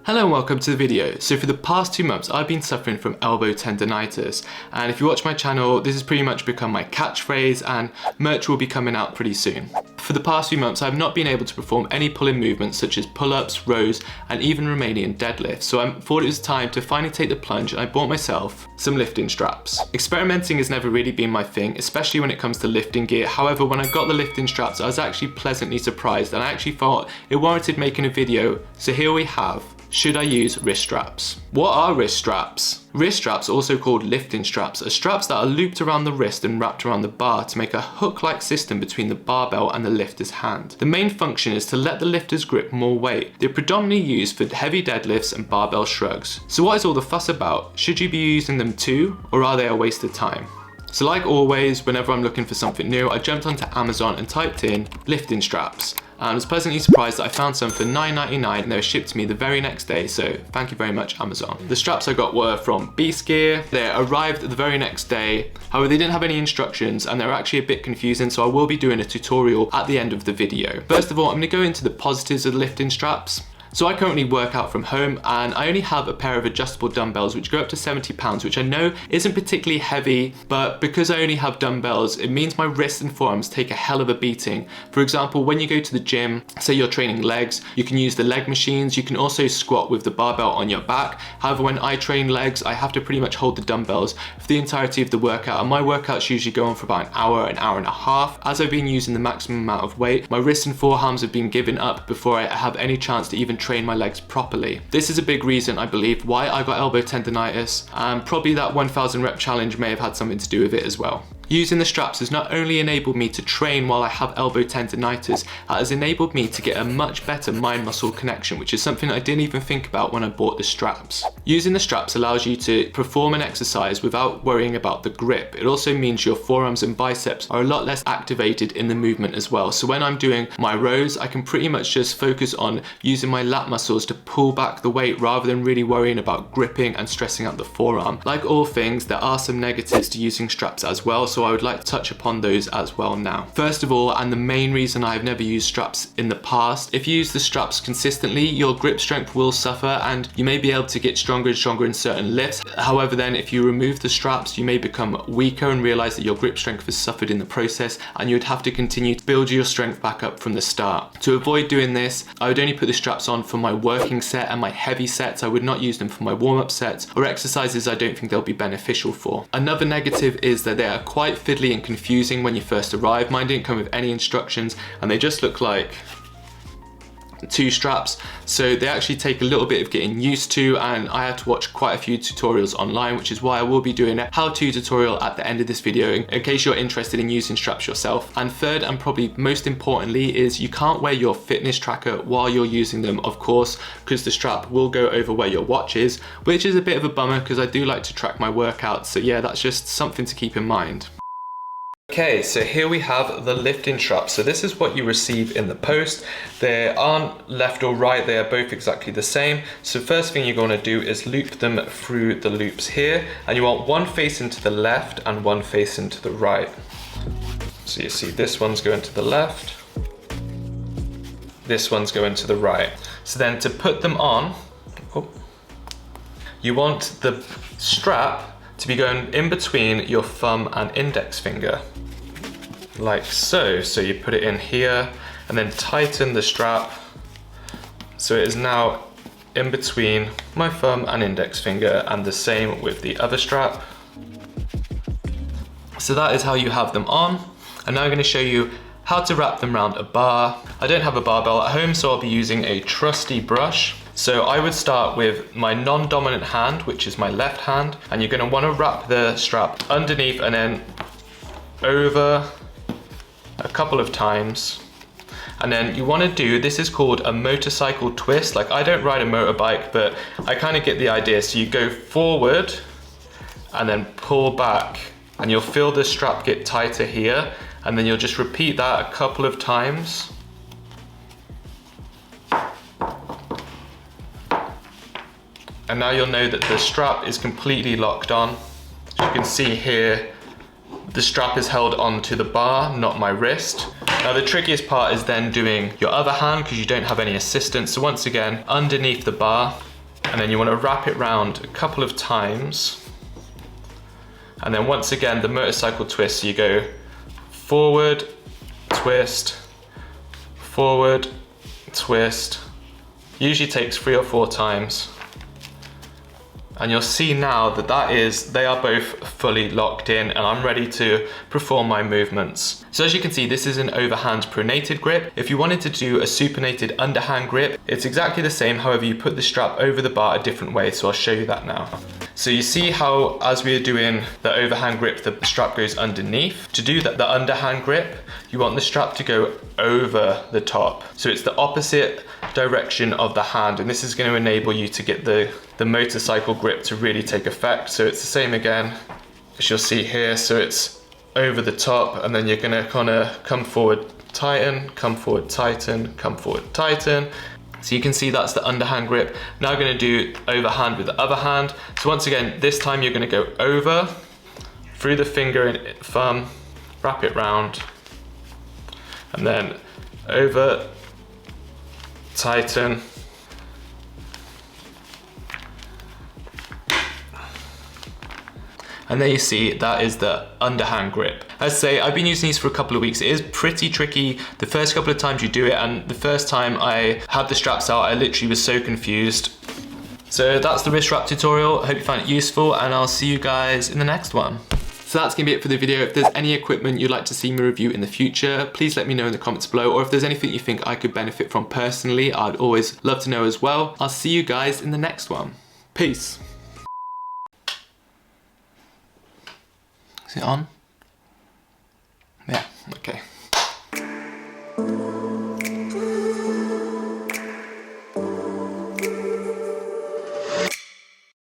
Hello and welcome to the video. So for the past 2 months I've been suffering from elbow tendonitis, and if you watch my channel this has pretty much become my catchphrase, and merch will be coming out pretty soon. For the past few months I've not been able to perform any pulling movements such as pull-ups, rows and even Romanian deadlifts, so I thought it was time to finally take the plunge and I bought myself some lifting straps. Experimenting has never really been my thing, especially when it comes to lifting gear. However, when I got the lifting straps I was actually pleasantly surprised and I actually thought it warranted making a video, so here we have. Should I use wrist straps? What are wrist straps? Wrist straps, also called lifting straps, are straps that are looped around the wrist and wrapped around the bar to make a hook-like system between the barbell and the lifter's hand. The main function is to let the lifter's grip more weight. They're predominantly used for heavy deadlifts and barbell shrugs. So what is all the fuss about? Should you be using them too, or are they a waste of time? So like always, whenever I'm looking for something new, I jumped onto Amazon and typed in lifting straps. And I was pleasantly surprised that I found some for $9.99 and they were shipped to me the very next day, so thank you very much, Amazon. The straps I got were from Beast Gear. They arrived the very next day. However, they didn't have any instructions and they were actually a bit confusing, so I will be doing a tutorial at the end of the video. First of all, I'm going to go into the positives of the lifting straps. So I currently work out from home and I only have a pair of adjustable dumbbells which go up to 70 pounds, which I know isn't particularly heavy, but because I only have dumbbells, it means my wrists and forearms take a hell of a beating. For example, when you go to the gym, say you're training legs, you can use the leg machines, you can also squat with the barbell on your back. However, when I train legs, I have to pretty much hold the dumbbells for the entirety of the workout, and my workouts usually go on for about an hour and a half. As I've been using the maximum amount of weight, my wrists and forearms have been giving up before I have any chance to even train my legs properly. This is a big reason, I believe, why I got elbow tendonitis, and probably that 1000 rep challenge may have had something to do with it as well. Using the straps has not only enabled me to train while I have elbow tendonitis, it has enabled me to get a much better mind-muscle connection, which is something I didn't even think about when I bought the straps. Using the straps allows you to perform an exercise without worrying about the grip. It also means your forearms and biceps are a lot less activated in the movement as well. So when I'm doing my rows, I can pretty much just focus on using my lat muscles to pull back the weight rather than really worrying about gripping and stressing out the forearm. Like all things, there are some negatives to using straps as well, so I would like to touch upon those as well now. First of all, and the main reason I've never used straps in the past, if you use the straps consistently, your grip strength will suffer and you may be able to get stronger and stronger in certain lifts. However, then if you remove the straps, you may become weaker and realize that your grip strength has suffered in the process, and you would have to continue to build your strength back up from the start. To avoid doing this, I would only put the straps on for my working set and my heavy sets. I would not use them for my warm-up sets or exercises I don't think they'll be beneficial for. Another negative is that they are quite fiddly and confusing when you first arrive. Mine didn't come with any instructions and they just look like 2 straps, so they actually take a little bit of getting used to, and I had to watch quite a few tutorials online, which is why I will be doing a how-to tutorial at the end of this video in case you're interested in using straps yourself. And third, and probably most importantly, is you can't wear your fitness tracker while you're using them, of course, because the strap will go over where your watch is, which is a bit of a bummer because I do like to track my workouts. So yeah, that's just something to keep in mind. Okay, so here we have the lifting straps. So this is what you receive in the post. They aren't left or right, they are both exactly the same. So first thing you're going to do is loop them through the loops here, and you want one facing to the left and one facing to the right. So you see this one's going to the left, this one's going to the right. So then to put them on, you want the strap to be going in between your thumb and index finger, like so. So you put it in here and then tighten the strap so it is now in between my thumb and index finger, and the same with the other strap. So that is how you have them on, and now I'm going to show you how to wrap them around a bar. I don't have a barbell at home, so I'll be using a trusty brush. So I would start with my non-dominant hand, which is my left hand, and you're going to want to wrap the strap underneath and then over a couple of times. And then you want to do, this is called a motorcycle twist. Like, I don't ride a motorbike, but I kind of get the idea. So you go forward and then pull back, and you'll feel the strap get tighter here, and then you'll just repeat that a couple of times. And now you'll know that the strap is completely locked on. As you can see here, the strap is held onto the bar, not my wrist. Now the trickiest part is then doing your other hand because you don't have any assistance. So once again, underneath the bar, And then you want to wrap it round a couple of times. And then once again, the motorcycle twist, so you go forward, twist, forward, twist. Usually takes 3 or 4 times. And you'll see now that they are both fully locked in, and I'm ready to perform my movements. So as you can see, this is an overhand pronated grip. If you wanted to do a supinated underhand grip, it's exactly the same, however you put the strap over the bar a different way, so I'll show you that now. So you see how, as we are doing the overhand grip, the strap goes underneath. To do that, the underhand grip, you want the strap to go over the top. So it's the opposite direction of the hand, and this is going to enable you to get the motorcycle grip to really take effect. So it's the same again, as you'll see here. So it's over the top, and then you're going to kind of come forward, tighten, come forward, tighten, come forward, tighten. So you can see that's the underhand grip. Now we're going to do overhand with the other hand. So once again, this time you're going to go over, through the finger and thumb, wrap it round, and then over, tighten, and there you see that is the underhand grip. As I say, I've been using these for a couple of weeks. It is pretty tricky the first couple of times you do it, and the first time I had the straps out, I literally was so confused. So that's the wrist wrap tutorial. I hope you found it useful, and I'll see you guys in the next one. So that's gonna be it for the video. If there's any equipment you'd like to see me review in the future, please let me know in the comments below, or if there's anything you think I could benefit from personally, I'd always love to know as well. I'll see you guys in the next one. Peace. Is it on? Yeah, okay.